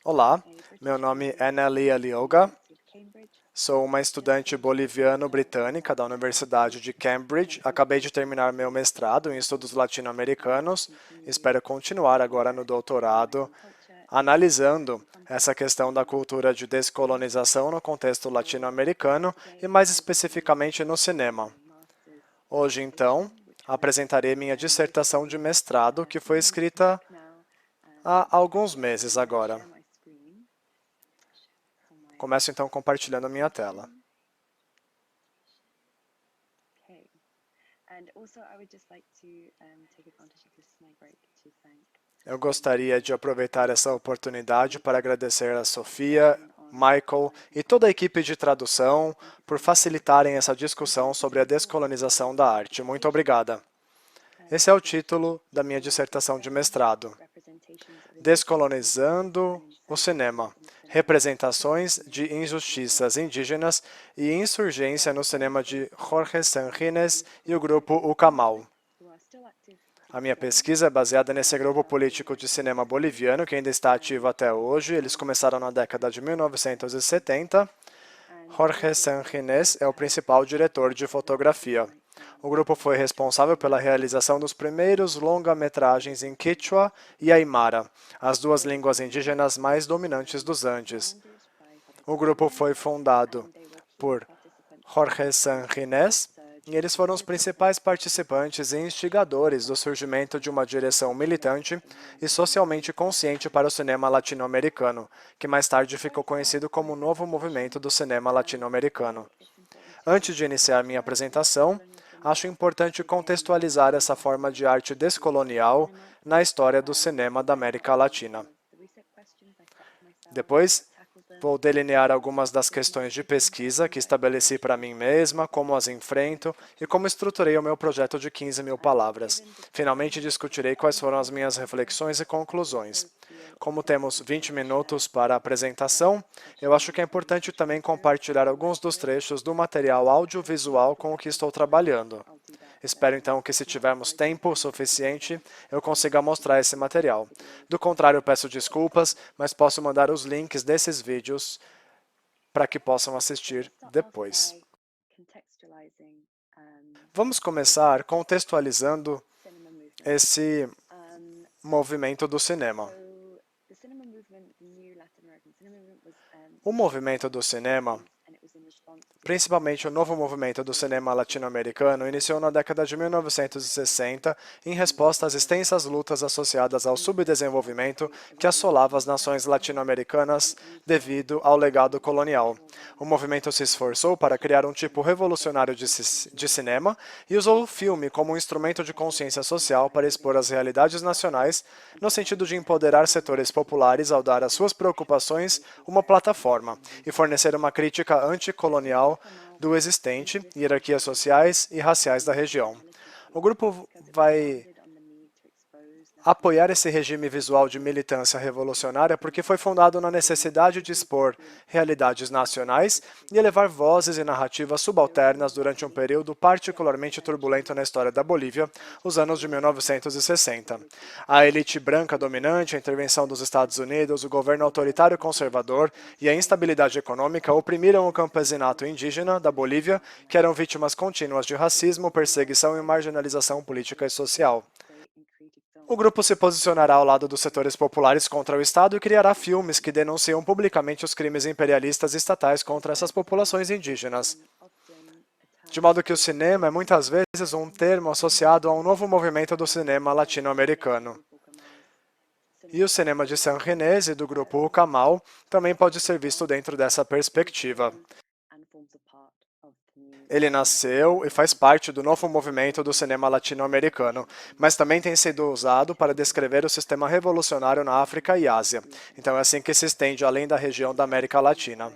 Olá, meu nome é Nelly Alioga, sou uma estudante boliviano-britânica da Universidade de Cambridge. Acabei de terminar meu mestrado em estudos latino-americanos, espero continuar agora no doutorado, analisando essa questão da cultura de descolonização no contexto latino-americano e mais especificamente no cinema. Hoje, então, apresentarei minha dissertação de mestrado, que foi escrita há alguns meses agora. Começo então compartilhando a minha tela. Eu gostaria de aproveitar essa oportunidade para agradecer a Sofia, Michael e toda a equipe de tradução por facilitarem essa discussão sobre a descolonização da arte. Muito obrigada. Esse é o título da minha dissertação de mestrado. Descolonizando o cinema. Representações de injustiças indígenas e insurgência no cinema de Jorge Sanjines e o grupo Ucamal. A minha pesquisa é baseada nesse grupo político de cinema boliviano, que ainda está ativo até hoje. Eles começaram na década de 1970. Jorge Sanjines é o principal diretor de fotografia. O grupo foi responsável pela realização dos primeiros longa-metragens em Quechua e Aymara, as duas línguas indígenas mais dominantes dos Andes. O grupo foi fundado por Jorge Sanjines, e eles foram os principais participantes e instigadores do surgimento de uma direção militante e socialmente consciente para o cinema latino-americano, que mais tarde ficou conhecido como o Novo Movimento do Cinema Latino-Americano. Antes de iniciar minha apresentação, acho importante contextualizar essa forma de arte descolonial na história do cinema da América Latina. Depois, vou delinear algumas das questões de pesquisa que estabeleci para mim mesma, como as enfrento e como estruturei o meu projeto de 15.000 palavras. Finalmente, discutirei quais foram as minhas reflexões e conclusões. Como temos 20 minutos para a apresentação, eu acho que é importante também compartilhar alguns dos trechos do material audiovisual com o que estou trabalhando. Espero, então, que se tivermos tempo suficiente, eu consiga mostrar esse material. Do contrário, peço desculpas, mas posso mandar os links desses vídeos para que possam assistir depois. Vamos começar contextualizando esse movimento do cinema. O movimento do cinema, principalmente o novo movimento do cinema latino-americano, iniciou na década de 1960 em resposta às extensas lutas associadas ao subdesenvolvimento que assolava as nações latino-americanas devido ao legado colonial. O movimento se esforçou para criar um tipo revolucionário de cinema e usou o filme como um instrumento de consciência social para expor as realidades nacionais, no sentido de empoderar setores populares ao dar às suas preocupações uma plataforma e fornecer uma crítica anticolonial do existente, hierarquias sociais e raciais da região. O grupo vai apoiar esse regime visual de militância revolucionária porque foi fundado na necessidade de expor realidades nacionais e elevar vozes e narrativas subalternas durante um período particularmente turbulento na história da Bolívia, os anos de 1960. A elite branca dominante, a intervenção dos Estados Unidos, o governo autoritário conservador e a instabilidade econômica oprimiram o campesinato indígena da Bolívia, que eram vítimas contínuas de racismo, perseguição e marginalização política e social. O grupo se posicionará ao lado dos setores populares contra o Estado e criará filmes que denunciam publicamente os crimes imperialistas e estatais contra essas populações indígenas. De modo que o cinema é muitas vezes um termo associado a um novo movimento do cinema latino-americano. E o cinema de Sanjines e do grupo Ucamal também pode ser visto dentro dessa perspectiva. Ele nasceu e faz parte do novo movimento do cinema latino-americano, mas também tem sido usado para descrever o sistema revolucionário na África e Ásia. Então é assim que se estende além da região da América Latina.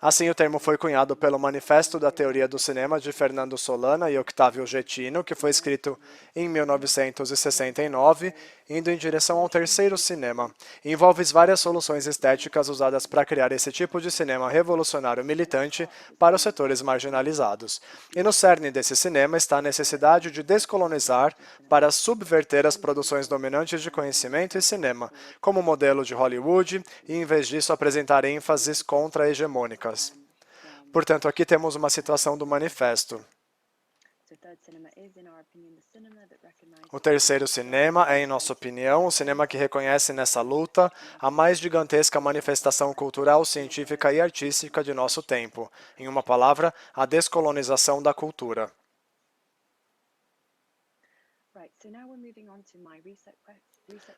Assim, o termo foi cunhado pelo Manifesto da Teoria do Cinema de Fernando Solana e Octavio Getino, que foi escrito em 1969, indo em direção ao terceiro cinema. Envolve várias soluções estéticas usadas para criar esse tipo de cinema revolucionário militante para os setores marginalizados. E no cerne desse cinema está a necessidade de descolonizar para subverter as produções dominantes de conhecimento e cinema, como modelo de Hollywood, e em vez disso apresentar ênfases contra-hegemônicas. Portanto, aqui temos uma citação do manifesto. O terceiro cinema é, em nossa opinião, o cinema que reconhece nessa luta a mais gigantesca manifestação cultural, científica e artística de nosso tempo. Em uma palavra, a descolonização da cultura.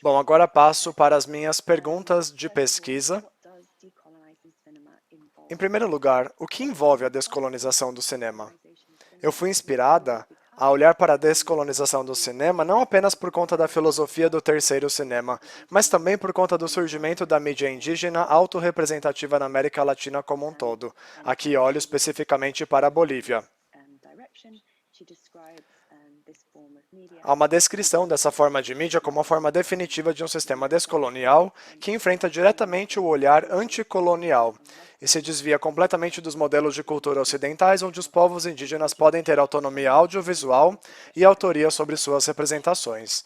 Bom, agora passo para as minhas perguntas de pesquisa. Em primeiro lugar, o que envolve a descolonização do cinema? Eu fui inspirada a olhar para a descolonização do cinema não apenas por conta da filosofia do terceiro cinema, mas também por conta do surgimento da mídia indígena autorrepresentativa na América Latina como um todo. Aqui olho especificamente para a Bolívia. Há uma descrição dessa forma de mídia como a forma definitiva de um sistema descolonial que enfrenta diretamente o olhar anticolonial e se desvia completamente dos modelos de cultura ocidentais onde os povos indígenas podem ter autonomia audiovisual e autoria sobre suas representações.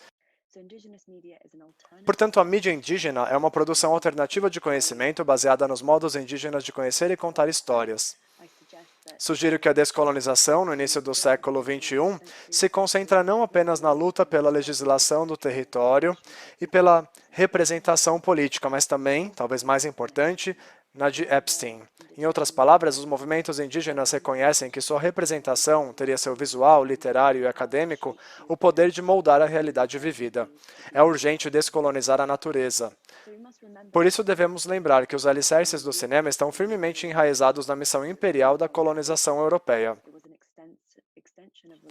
Portanto, a mídia indígena é uma produção alternativa de conhecimento baseada nos modos indígenas de conhecer e contar histórias. Sugiro que a descolonização, no início do século XXI, se concentra não apenas na luta pela legislação do território e pela representação política, mas também, talvez mais importante, na de Epstein. Em outras palavras, os movimentos indígenas reconhecem que sua representação teria seu visual, literário e acadêmico o poder de moldar a realidade vivida. É urgente descolonizar a natureza. Por isso, devemos lembrar que os alicerces do cinema estão firmemente enraizados na missão imperial da colonização europeia.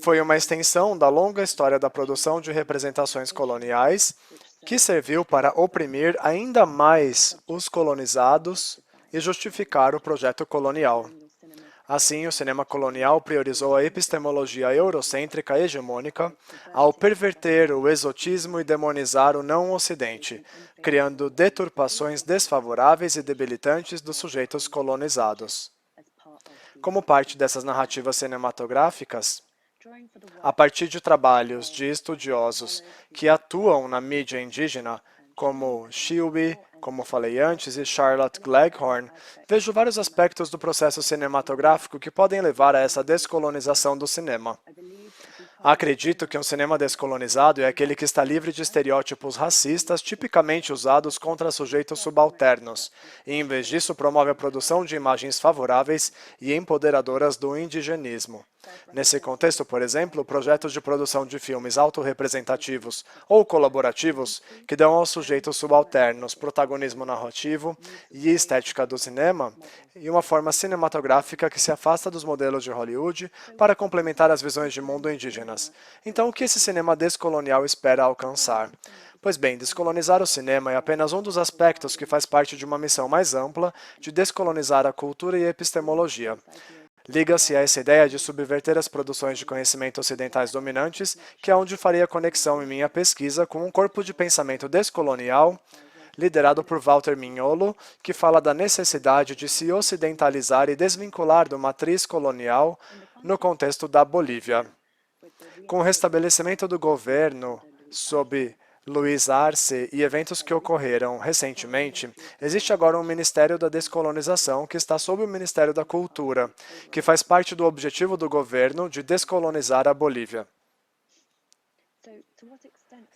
Foi uma extensão da longa história da produção de representações coloniais que serviu para oprimir ainda mais os colonizados e justificar o projeto colonial. Assim, o cinema colonial priorizou a epistemologia eurocêntrica hegemônica ao perverter o exotismo e demonizar o não-ocidente, criando deturpações desfavoráveis e debilitantes dos sujeitos colonizados. Como parte dessas narrativas cinematográficas, a partir de trabalhos de estudiosos que atuam na mídia indígena, como Shilby, como falei antes, e Charlotte Gleghorn, vejo vários aspectos do processo cinematográfico que podem levar a essa descolonização do cinema. Acredito que um cinema descolonizado é aquele que está livre de estereótipos racistas tipicamente usados contra sujeitos subalternos, e em vez disso promove a produção de imagens favoráveis e empoderadoras do indigenismo. Nesse contexto, por exemplo, projetos de produção de filmes autorrepresentativos ou colaborativos que dão aos sujeitos subalternos protagonismo narrativo e estética do cinema e uma forma cinematográfica que se afasta dos modelos de Hollywood para complementar as visões de mundo indígenas. Então, o que esse cinema descolonial espera alcançar? Pois bem, descolonizar o cinema é apenas um dos aspectos que faz parte de uma missão mais ampla de descolonizar a cultura e a epistemologia. Liga-se a essa ideia de subverter as produções de conhecimento ocidentais dominantes, que é onde faria a conexão em minha pesquisa com um corpo de pensamento descolonial, liderado por Walter Mignolo, que fala da necessidade de se ocidentalizar e desvincular do matriz colonial no contexto da Bolívia. Com o restabelecimento do governo sob Luiz Arce e eventos que ocorreram recentemente, existe agora um Ministério da Descolonização que está sob o Ministério da Cultura, que faz parte do objetivo do governo de descolonizar a Bolívia.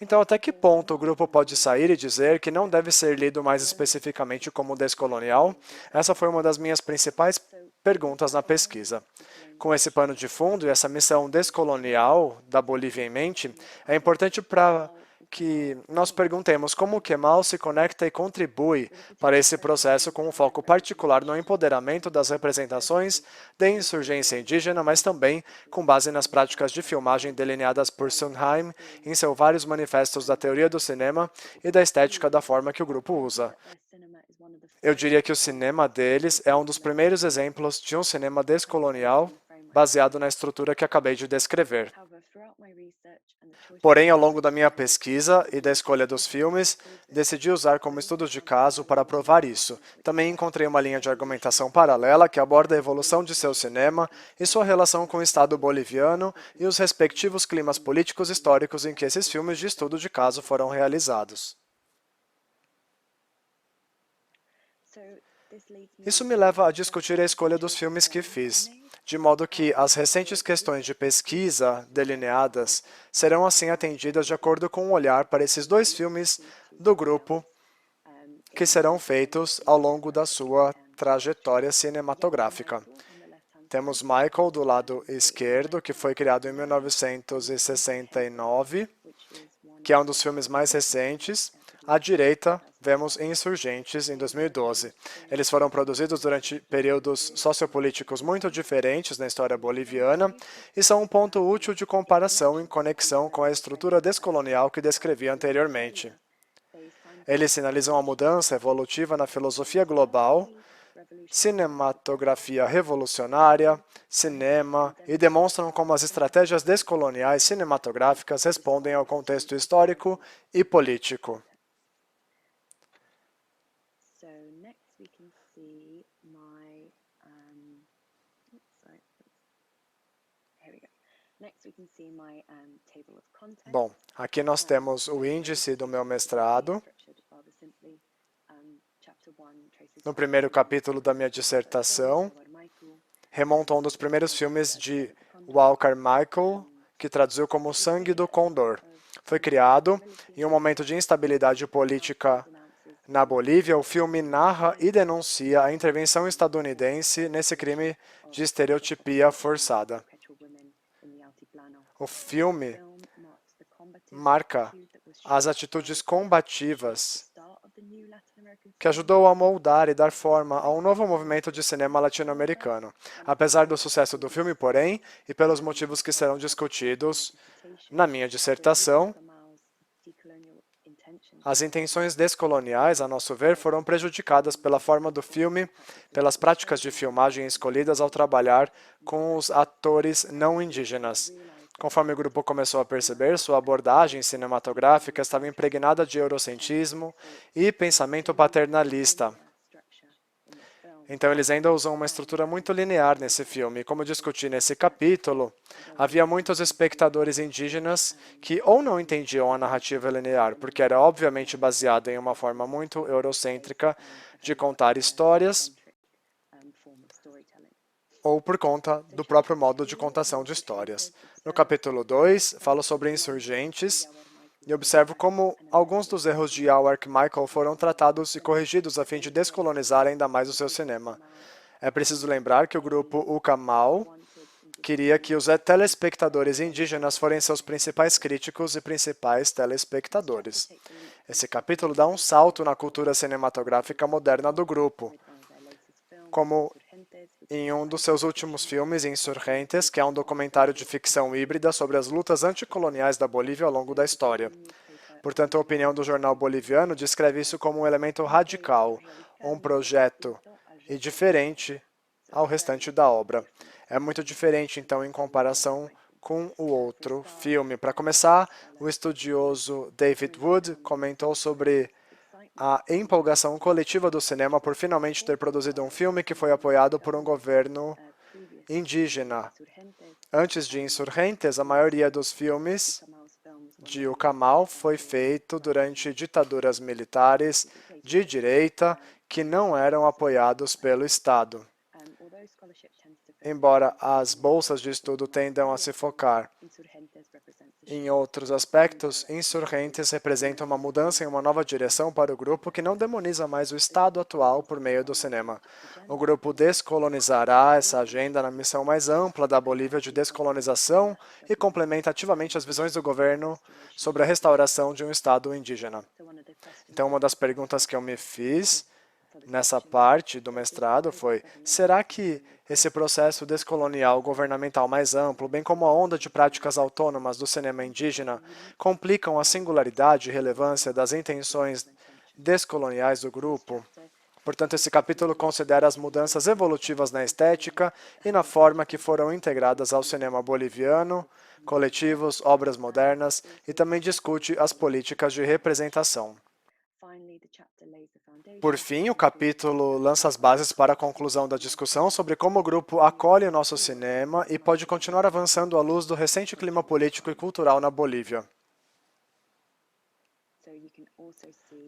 Então, até que ponto o grupo pode sair e dizer que não deve ser lido mais especificamente como descolonial? Essa foi uma das minhas principais perguntas na pesquisa. Com esse pano de fundo e essa missão descolonial da Bolívia em mente, é importante para que nós perguntemos como o Kemal se conecta e contribui para esse processo com um foco particular no empoderamento das representações da insurgência indígena, mas também com base nas práticas de filmagem delineadas por Sondheim em seus vários manifestos da teoria do cinema e da estética da forma que o grupo usa. Eu diria que o cinema deles é um dos primeiros exemplos de um cinema descolonial baseado na estrutura que acabei de descrever. Porém, ao longo da minha pesquisa e da escolha dos filmes, decidi usar como estudo de caso para provar isso. Também encontrei uma linha de argumentação paralela que aborda a evolução de seu cinema e sua relação com o Estado boliviano e os respectivos climas políticos históricos em que esses filmes de estudo de caso foram realizados. Isso me leva a discutir a escolha dos filmes que fiz, de modo que as recentes questões de pesquisa delineadas serão assim atendidas de acordo com um olhar para esses dois filmes do grupo que serão feitos ao longo da sua trajetória cinematográfica. Temos Michael do lado esquerdo, que foi criado em 1969, que é um dos filmes mais recentes. À direita, vemos Insurgentes, em 2012. Eles foram produzidos durante períodos sociopolíticos muito diferentes na história boliviana e são um ponto útil de comparação em conexão com a estrutura descolonial que descrevi anteriormente. Eles sinalizam a mudança evolutiva na filosofia global, cinematografia revolucionária, cinema e demonstram como as estratégias descoloniais cinematográficas respondem ao contexto histórico e político. Bom, aqui nós temos o índice do meu mestrado. No primeiro capítulo da minha dissertação, remonta a um dos primeiros filmes de Walker Michael, que traduziu como Sangue do Condor. Foi criado em um momento de instabilidade política na Bolívia. O filme narra e denuncia a intervenção estadunidense nesse crime de estereotipia forçada. O filme marca as atitudes combativas que ajudou a moldar e dar forma a um novo movimento de cinema latino-americano. Apesar do sucesso do filme, porém, e pelos motivos que serão discutidos na minha dissertação, as intenções descoloniais, a nosso ver, foram prejudicadas pela forma do filme, pelas práticas de filmagem escolhidas ao trabalhar com os atores não indígenas. Conforme o grupo começou a perceber, sua abordagem cinematográfica estava impregnada de eurocentrismo e pensamento paternalista. Então, eles ainda usam uma estrutura muito linear nesse filme. Como discuti nesse capítulo, havia muitos espectadores indígenas que ou não entendiam a narrativa linear, porque era obviamente baseada em uma forma muito eurocêntrica de contar histórias, ou por conta do próprio modo de contação de histórias. No capítulo 2, falo sobre insurgentes e observo como alguns dos erros de Howard Michael foram tratados e corrigidos a fim de descolonizar ainda mais o seu cinema. É preciso lembrar que o grupo Ucamal queria que os telespectadores indígenas fossem seus principais críticos e principais telespectadores. Esse capítulo dá um salto na cultura cinematográfica moderna do grupo, como em um dos seus últimos filmes, Insurgentes, que é um documentário de ficção híbrida sobre as lutas anticoloniais da Bolívia ao longo da história. Portanto, a opinião do jornal boliviano descreve isso como um elemento radical, um projeto e diferente ao restante da obra. É muito diferente, então, em comparação com o outro filme. Para começar, o estudioso David Wood comentou sobre a empolgação coletiva do cinema por finalmente ter produzido um filme que foi apoiado por um governo indígena. Antes de Insurgentes, a maioria dos filmes de Ucamal foi feito durante ditaduras militares de direita que não eram apoiados pelo Estado. Embora as bolsas de estudo tendam a se focar em outros aspectos, Insurgentes representa uma mudança em uma nova direção para o grupo que não demoniza mais o estado atual por meio do cinema. O grupo descolonizará essa agenda na missão mais ampla da Bolívia de descolonização e complementa ativamente as visões do governo sobre a restauração de um estado indígena. Então, uma das perguntas que eu me fiz nessa parte do mestrado foi: será que esse processo descolonial governamental mais amplo, bem como a onda de práticas autônomas do cinema indígena, complicam a singularidade e relevância das intenções descoloniais do grupo? Portanto, esse capítulo considera as mudanças evolutivas na estética e na forma que foram integradas ao cinema boliviano, coletivos, obras modernas, e também discute as políticas de representação. Por fim, o capítulo lança as bases para a conclusão da discussão sobre como o grupo acolhe o nosso cinema e pode continuar avançando à luz do recente clima político e cultural na Bolívia.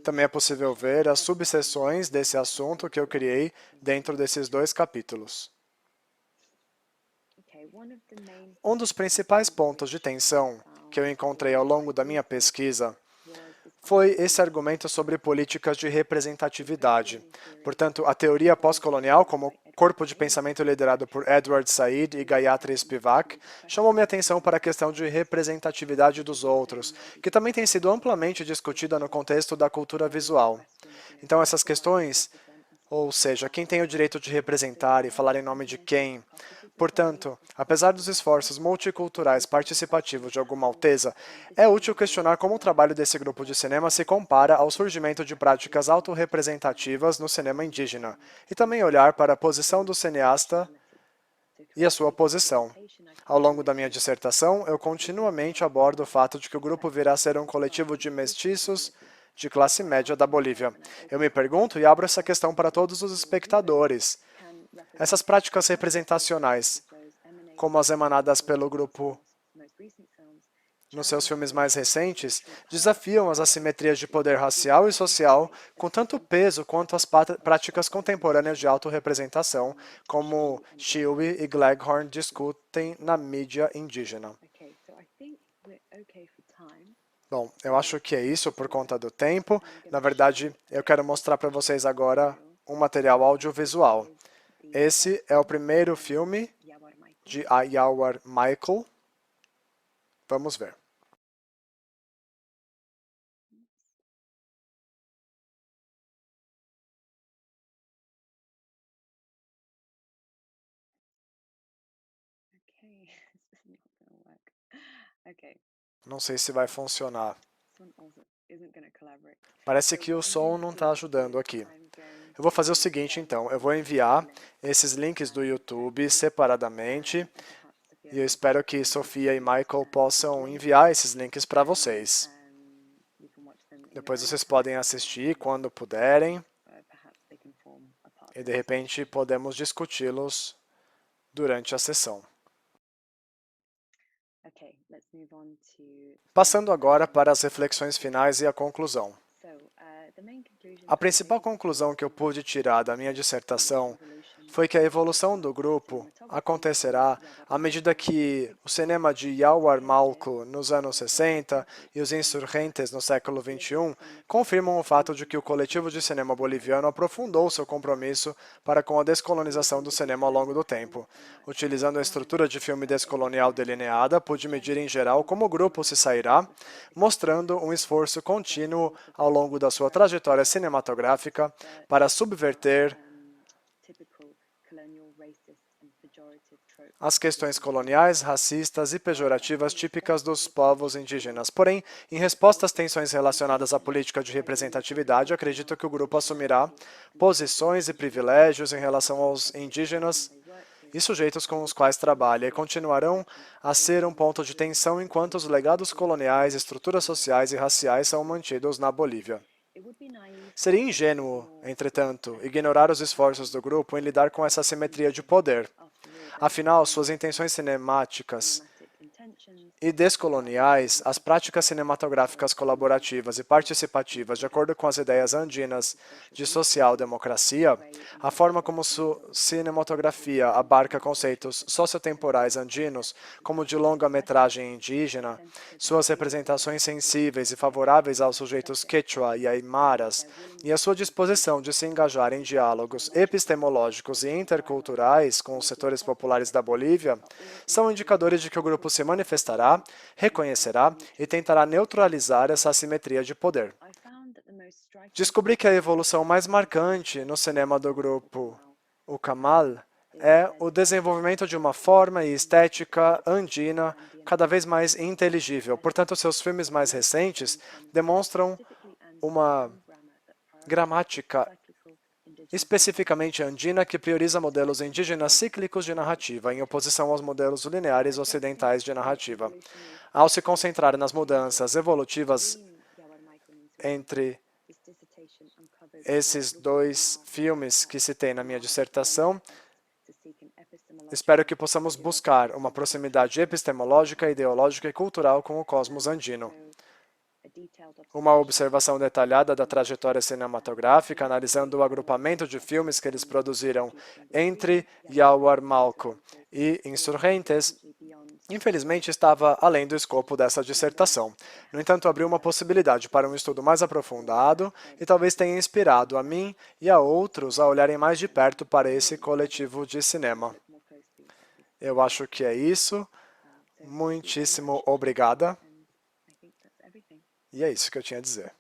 Também é possível ver as subseções desse assunto que eu criei dentro desses dois capítulos. Um dos principais pontos de tensão que eu encontrei ao longo da minha pesquisa foi esse argumento sobre políticas de representatividade. Portanto, a teoria pós-colonial, como corpo de pensamento liderado por Edward Said e Gayatri Spivak, chamou minha atenção para a questão de representatividade dos outros, que também tem sido amplamente discutida no contexto da cultura visual. Então, essas questões, ou seja, quem tem o direito de representar e falar em nome de quem. Portanto, apesar dos esforços multiculturais participativos de alguma alteza, é útil questionar como o trabalho desse grupo de cinema se compara ao surgimento de práticas autorrepresentativas no cinema indígena, e também olhar para a posição do cineasta e a sua posição. Ao longo da minha dissertação, eu continuamente abordo o fato de que o grupo virá a ser um coletivo de mestiços de classe média da Bolívia. Eu me pergunto e abro essa questão para todos os espectadores. Essas práticas representacionais, como as emanadas pelo grupo nos seus filmes mais recentes, desafiam as assimetrias de poder racial e social com tanto peso quanto as práticas contemporâneas de autorrepresentação, como Chewy e Gleghorn discutem na mídia indígena. Bom, eu acho que é isso por conta do tempo. Na verdade, eu quero mostrar para vocês agora um material audiovisual. Esse é o primeiro filme de Ayawar Michael. Vamos ver. Não sei se vai funcionar. Parece que o som não está ajudando aqui. Eu vou fazer o seguinte, então. Eu vou enviar esses links do YouTube separadamente. E eu espero que Sofia e Michael possam enviar esses links para vocês. Depois vocês podem assistir quando puderem. E, de repente, podemos discuti-los durante a sessão. Passando agora para as reflexões finais e a conclusão. A principal conclusão que eu pude tirar da minha dissertação foi que a evolução do grupo acontecerá à medida que o cinema de Yawar Malco nos anos 60 e os insurgentes no século XXI confirmam o fato de que o coletivo de cinema boliviano aprofundou seu compromisso para com a descolonização do cinema ao longo do tempo. Utilizando a estrutura de filme descolonial delineada, pude medir em geral como o grupo se sairá, mostrando um esforço contínuo ao longo da sua trajetória cinematográfica para subverter as questões coloniais, racistas e pejorativas típicas dos povos indígenas. Porém, em resposta às tensões relacionadas à política de representatividade, acredito que o grupo assumirá posições e privilégios em relação aos indígenas e sujeitos com os quais trabalha e continuarão a ser um ponto de tensão enquanto os legados coloniais, estruturas sociais e raciais são mantidos na Bolívia. Seria ingênuo, entretanto, ignorar os esforços do grupo em lidar com essa assimetria de poder. Afinal, suas intenções cinemáticas e descoloniais, as práticas cinematográficas colaborativas e participativas de acordo com as ideias andinas de social-democracia, a forma como sua cinematografia abarca conceitos sociotemporais andinos, como de longa-metragem indígena, suas representações sensíveis e favoráveis aos sujeitos quechua e aimaras, e a sua disposição de se engajar em diálogos epistemológicos e interculturais com os setores populares da Bolívia, são indicadores de que o grupo se manifestará, reconhecerá e tentará neutralizar essa assimetria de poder. Descobri que a evolução mais marcante no cinema do grupo, o Camal, é o desenvolvimento de uma forma e estética andina cada vez mais inteligível. Portanto, seus filmes mais recentes demonstram uma gramática especificamente andina, que prioriza modelos indígenas cíclicos de narrativa, em oposição aos modelos lineares ocidentais de narrativa. Ao se concentrar nas mudanças evolutivas entre esses dois filmes que citei na minha dissertação, espero que possamos buscar uma proximidade epistemológica, ideológica e cultural com o cosmos andino. Uma observação detalhada da trajetória cinematográfica, analisando o agrupamento de filmes que eles produziram entre Yahuarmalco e Insurgentes, infelizmente estava além do escopo dessa dissertação. No entanto, abriu uma possibilidade para um estudo mais aprofundado e talvez tenha inspirado a mim e a outros a olharem mais de perto para esse coletivo de cinema. Eu acho que é isso. Muitíssimo obrigada. E é isso que eu tinha a dizer.